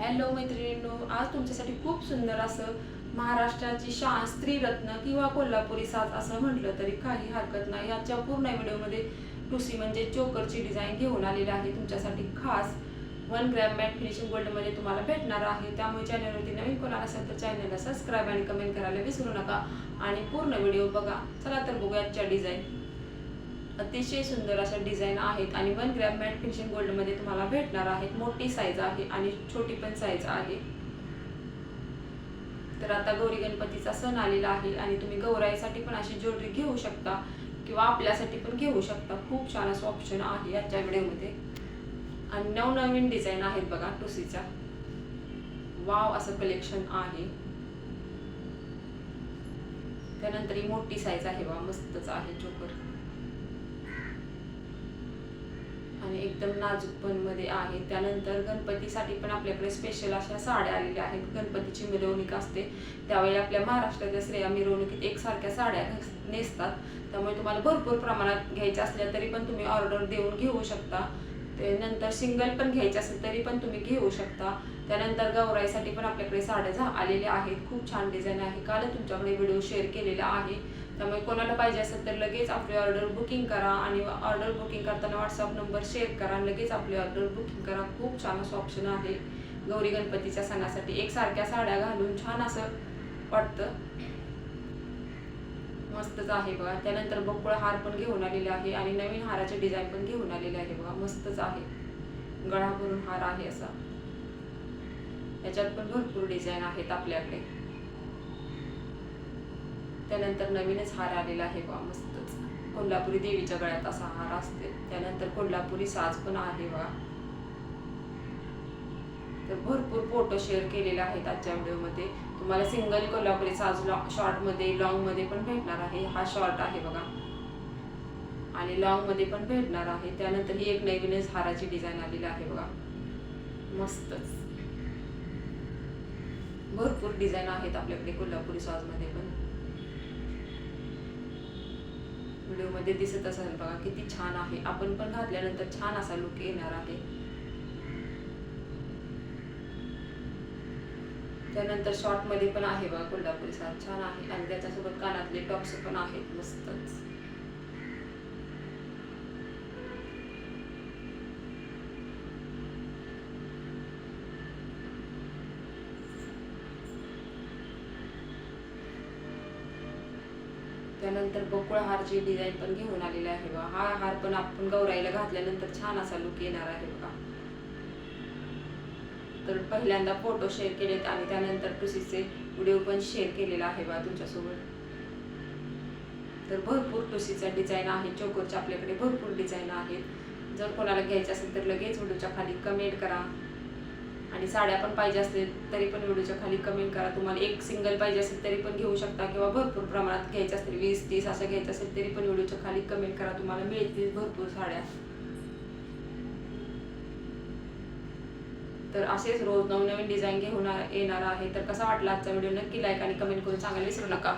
Hello मैत्रिणींनो, आज तुमच्यासाठी खूप सुंदर असं महाराष्ट्राची शान स्त्रीरत्न किंवा कोल्हापुरी साज असं म्हटलं तरी काही हरकत नाही. आजच्या पूर्ण व्हिडिओमध्ये टुसी म्हणजे चोकरची डिझाईन घेऊन आलेली आहे तुमच्यासाठी खास 1 ग्रॅम मॅट फिनिशिंग गोल्डमध्ये तुम्हाला भेटणार आहे. त्यामुळे चॅनलवरती नवीन कोणाला असेल तर चॅनलला सबस्क्राईब आणि कमेंट करायला विसरू नका आणि पूर्ण व्हिडिओ बघा. चला तर बघूया आजच्या डिझाईन. अतिशय सुंदर अशा डिझाईन आहेत आणि 1 ग्रॅम मॅट फिनिशिंग गोल्डमध्ये तुम्हाला भेटणार आहेत. मोठी साईज आहे आणि छोटी पण साईज आहे. तर आता गौरी गणपतीचा सण आलेला आहे आणि तुम्ही गौराईसाठी पण अशी ज्वेलरी घेऊ शकता किंवा आपल्यासाठी पण घेऊ शकता. खूप छान असं ऑप्शन आहे आजच्या व्हिडिओमध्ये आणि नवनवीन डिझाईन आहेत बघा टुसीच्या. वाव असं कलेक्शन आहे. त्यानंतर ही मोठी साईज आहे बघा, मस्तच आहे चोकर आणि एकदम नाजूक पण मध्ये आहे. त्यानंतर गणपतीसाठी पण आपल्याकडे स्पेशल अशा साड्या आलेल्या आहेत. गणपतीची मिरवणूक असते त्यावेळी आपल्या महाराष्ट्राच्या स्त्रिया मिरवणुकीत एकसारख्या साड्या नेसतात. त्यामुळे तुम्हाला भरपूर प्रमाणात घ्यायच्या असल्या तरी पण तुम्ही ऑर्डर देऊन घेऊ शकता. ते नंतर सिंगल पण घ्यायचे असेल तरी पण तुम्ही घेऊ शकता. त्यानंतर गौराईसाठी पण आपल्याकडे साड्या आलेल्या आहेत. खूप छान डिझाईन आहे. काल तुमच्याकडे व्हिडिओ शेअर केलेला आहे. त्यामुळे कोणाला पाहिजे असेल तर लगेच आपली ऑर्डर बुकिंग करा आणि ऑर्डर बुकिंग करताना व्हॉट्सअप नंबर शेअर करा. लगेच आपली ऑर्डर बुकिंग करा. खूप छान असं ऑप्शन आहे. गौरी गणपतीच्या सणासाठी एकसारख्या साड्या घालून छान असं वाटतं. मस्तच आहे बघा. त्यानंतर बकुळा हार पण घेऊन आलेले आहे आणि नवीन हाराचे डिझाईन पण घेऊन आलेले आहे बघा. मस्तच आहे. गळा भरून हार आहे असा. याच्यात पण भरपूर डिझाईन आहेत आपल्याकडे. त्यानंतर नवीनच हार आलेला आहे बघा, मस्तच कोल्हापुरी देवीच्या गळ्यात असा हार असते. त्यानंतर कोल्हापुरी साज पण आहे बघा. तर भरपूर फोटो शेअर केलेले आहेत आजच्या व्हिडिओमध्ये. तुम्हाला सिंगल कोल्हापुरी साज शॉर्ट मध्ये लॉंग मध्ये पण भेटणार आहे. हा शॉर्ट आहे बघा आणि लॉंग मध्ये पण भेटणार आहे. त्यानंतर ही एक नवीनच हाराची डिझाईन आलेली आहे बघा, मस्तच. भरपूर डिझाईन आहेत आपल्याकडे कोल्हापुरी साज मध्ये पण. व्हिडिओ मध्ये दिसत असेल बघा किती छान आहे. आपण पण घातल्यानंतर छान असा लुक येणार आहे. त्यानंतर शॉर्ट मध्ये पण आहे बघा कोल्हापुरी साज, छान आहे आणि त्याच्यासोबत कानातले टॉप्स पण आहेत मस्तच. त्यानंतर बकुळा हारची डिझाईन पण घेऊन आलेली आहे बघा. हा हार पण आपण गौराईला घातल्यानंतर छान असा लुक येणार आहे बघा. तर पहिल्यांदा फोटो शेअर केलेत आणि त्यानंतर टुसीचे व्हिडिओ पण शेअर केलेला आहे बघा तुमच्यासोबत. तर भरपूर टुसीचा डिझाईन आहे. चोकरच्या आपल्याकडे भरपूर डिझाईन आहेत. जर कोणाला घ्यायचे असेल तर लगेच व्हिडिओच्या खाली कमेंट करा आणि साड्या पण पाहिजे असतील तरी पण व्हिडिओच्या खाली कमेंट करा. तुम्हाला एक सिंगल पाहिजे असेल तरी पण घेऊ शकता किंवा भरपूर प्रमाणात घ्यायचे असतील 20-30 असं घ्यायचं असेल तरी पण व्हिडिओच्या खाली कमेंट करा. तुम्हाला मिळतील भरपूर साड्या. तर असेच रोज नवनवीन डिझाईन घेऊन येणार आहे. तर कसा वाटला आजचा व्हिडिओ नक्की लाईक आणि कमेंट करून सांगायला विसरू नका.